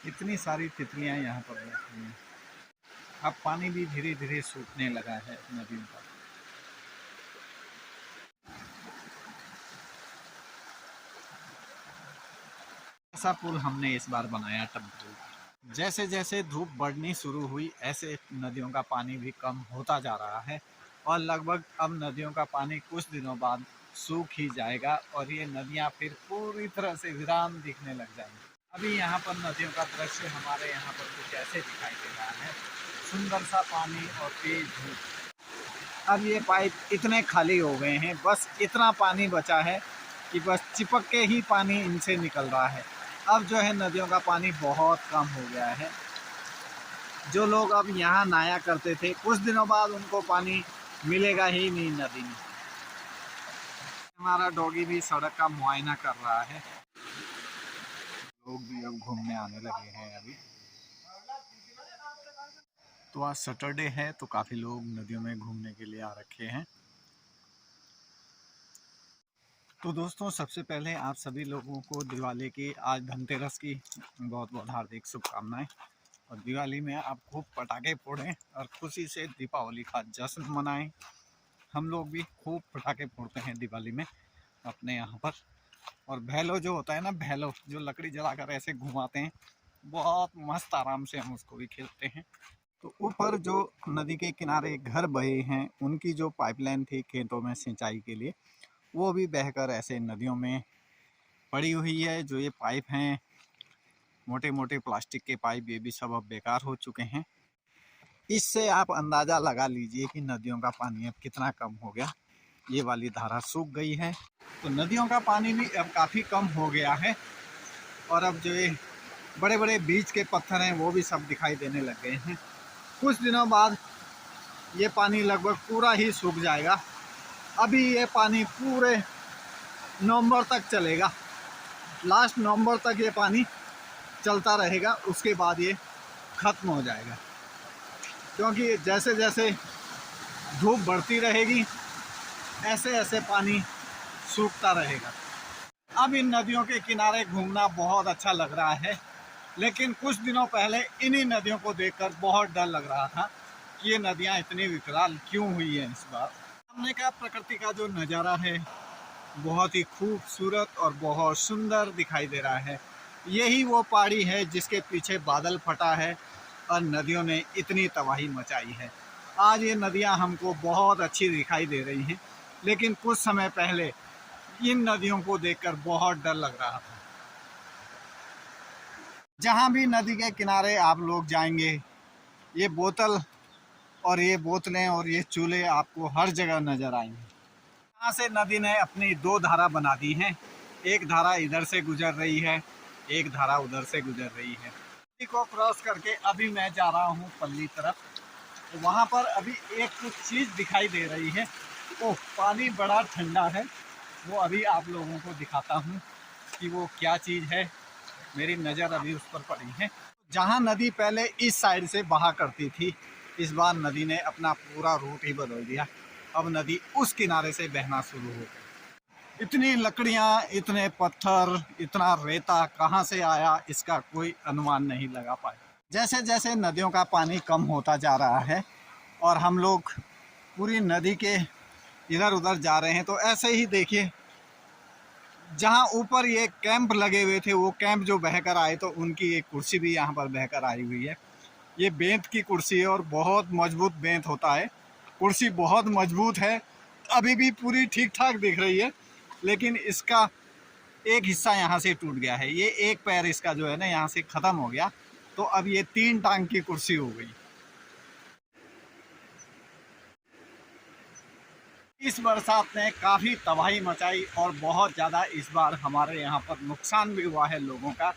इतनी सारी तितलियां यहाँ पर रहती हैं। अब पानी भी धीरे धीरे सूखने लगा है नदियों का। ऐसा पुल हमने इस बार बनाया टम्पू। जैसे जैसे धूप बढ़नी शुरू हुई ऐसे नदियों का पानी भी कम होता जा रहा है और लगभग अब नदियों का पानी कुछ दिनों बाद सूख ही जाएगा और ये नदियाँ फिर पूरी तरह से वीरान दिखने लग जाएंगी। अभी यहाँ पर नदियों का दृश्य हमारे यहाँ पर कुछ ऐसे दिखाई दे रहा है, सुंदर सा पानी और तेज धूप। अब ये पाइप इतने खाली हो गए हैं, बस इतना पानी बचा है कि बस चिपक के ही पानी इनसे निकल रहा है। अब जो है नदियों का पानी बहुत कम हो गया है। जो लोग अब यहाँ नहाया करते थे कुछ दिनों बाद उनको पानी मिलेगा ही नहीं नदी में। हमारा डॉगी भी सड़क का मुआयना कर रहा है। लोग भी अब घूमने आने लगे हैं अभी। तो आज सैटरडे है तो काफ़ी लोग नदियों में घूमने के लिए आ रखे हैं। तो दोस्तों सबसे पहले आप सभी लोगों को दिवाली की, आज धनतेरस की बहुत बहुत हार्दिक शुभकामनाएं। और दिवाली में आप खूब पटाखे फोड़ें और खुशी से दीपावली का जश्न मनाएं। हम लोग भी खूब पटाखे फोड़ते हैं दिवाली में अपने यहाँ पर। और भैलो जो होता है ना, भैलो जो लकड़ी जलाकर ऐसे घुमाते हैं, बहुत मस्त आराम से हम उसको भी खेलते हैं। तो ऊपर जो नदी के किनारे घर बहे हैं उनकी जो पाइपलाइन थी खेतों में सिंचाई के लिए, वो भी बहकर ऐसे नदियों में पड़ी हुई है। जो ये पाइप हैं, मोटे मोटे प्लास्टिक के पाइप, ये भी सब अब बेकार हो चुके हैं। इससे आप अंदाज़ा लगा लीजिए कि नदियों का पानी अब कितना कम हो गया। ये वाली धारा सूख गई है तो नदियों का पानी भी अब काफ़ी कम हो गया है। और अब जो ये बड़े बड़े बीच के पत्थर हैं वो भी सब दिखाई देने लग गए हैं। कुछ दिनों बाद ये पानी लगभग पूरा ही सूख जाएगा। अभी ये पानी पूरे नवंबर तक चलेगा, लास्ट नवंबर तक ये पानी चलता रहेगा, उसके बाद ये ख़त्म हो जाएगा। क्योंकि जैसे जैसे धूप बढ़ती रहेगी ऐसे ऐसे पानी सूखता रहेगा। अब इन नदियों के किनारे घूमना बहुत अच्छा लग रहा है, लेकिन कुछ दिनों पहले इन्हीं नदियों को देखकर बहुत डर लग रहा था कि ये नदियाँ इतनी विकराल क्यों हुई हैं इस बार। सामने का प्रकृति का जो नज़ारा है बहुत ही खूबसूरत और बहुत सुंदर दिखाई दे रहा है। यही वो पहाड़ी है जिसके पीछे बादल फटा है और नदियों ने इतनी तबाही मचाई है। आज ये नदियां हमको बहुत अच्छी दिखाई दे रही हैं, लेकिन कुछ समय पहले इन नदियों को देखकर बहुत डर लग रहा था। जहाँ भी नदी के किनारे आप लोग जाएंगे, ये बोतल और ये बोतलें और ये चूल्हे आपको हर जगह नज़र आएंगे। यहाँ से नदी ने अपनी दो धारा बना दी हैं, एक धारा इधर से गुजर रही है, एक धारा उधर से गुजर रही है। नदी को क्रॉस करके अभी मैं जा रहा हूँ पल्ली तरफ। तो वहाँ पर अभी एक कुछ चीज़ दिखाई दे रही है। ओह, पानी बड़ा ठंडा है, वो अभी आप लोगों को दिखाता हूँ कि वो क्या चीज़ है। मेरी नज़र अभी उस पर पड़ी है। जहाँ नदी पहले इस साइड से बहा करती थी, इस बार नदी ने अपना पूरा रूट ही बदल दिया। अब नदी उस किनारे से बहना शुरू हो गई। इतनी लकड़ियाँ, इतने पत्थर, इतना रेता कहाँ से आया इसका कोई अनुमान नहीं लगा पाया। जैसे जैसे नदियों का पानी कम होता जा रहा है और हम लोग पूरी नदी के इधर उधर जा रहे हैं, तो ऐसे ही देखिए जहाँ ऊपर ये कैंप लगे हुए थे वो कैंप जो बहकर आए, तो उनकी एक कुर्सी भी यहाँ पर बहकर आई हुई है। ये बेंत की कुर्सी है और बहुत मजबूत बेंत होता है। कुर्सी बहुत मजबूत है, अभी भी पूरी ठीक ठाक दिख रही है, लेकिन इसका एक हिस्सा यहाँ से टूट गया है। ये एक पैर इसका जो है ना यहाँ से ख़त्म हो गया, तो अब ये 3 टांग की कुर्सी हो गई। इस बरसात ने काफ़ी तबाही मचाई और बहुत ज़्यादा इस बार हमारे यहाँ पर नुकसान भी हुआ है लोगों का।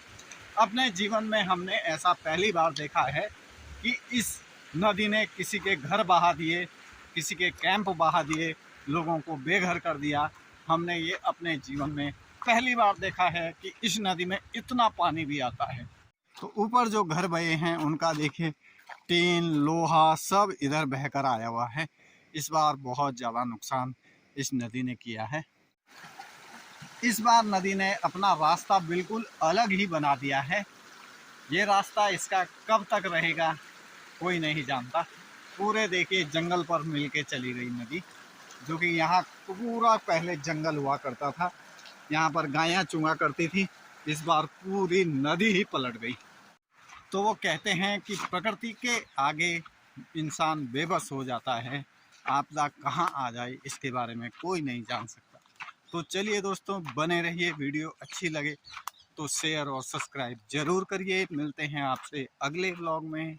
अपने जीवन में हमने ऐसा पहली बार देखा है कि इस नदी ने किसी के घर बहा दिए, किसी के कैंप बहा दिए, लोगों को बेघर कर दिया। हमने ये अपने जीवन में पहली बार देखा है कि इस नदी में इतना पानी भी आता है। तो ऊपर जो घर बहे हैं उनका देखिए, टीन, लोहा सब इधर बहकर आया हुआ है। इस बार बहुत ज़्यादा नुकसान इस नदी ने किया है। इस बार नदी ने अपना रास्ता बिल्कुल अलग ही बना दिया है। ये रास्ता इसका कब तक रहेगा कोई नहीं जानता। पूरे देखिए जंगल पर मिलके चली गई नदी, जो कि यहाँ पूरा पहले जंगल हुआ करता था, यहाँ पर गायां चुंगा करती थी। इस बार पूरी नदी ही पलट गई। तो वो कहते हैं कि प्रकृति के आगे इंसान बेबस हो जाता है, आपदा कहाँ आ जाए इसके बारे में कोई नहीं जान सकता। तो चलिए दोस्तों, बने रहिए, वीडियो अच्छी लगे तो शेयर और सब्सक्राइब जरूर करिए। मिलते हैं आपसे अगले व्लॉग में।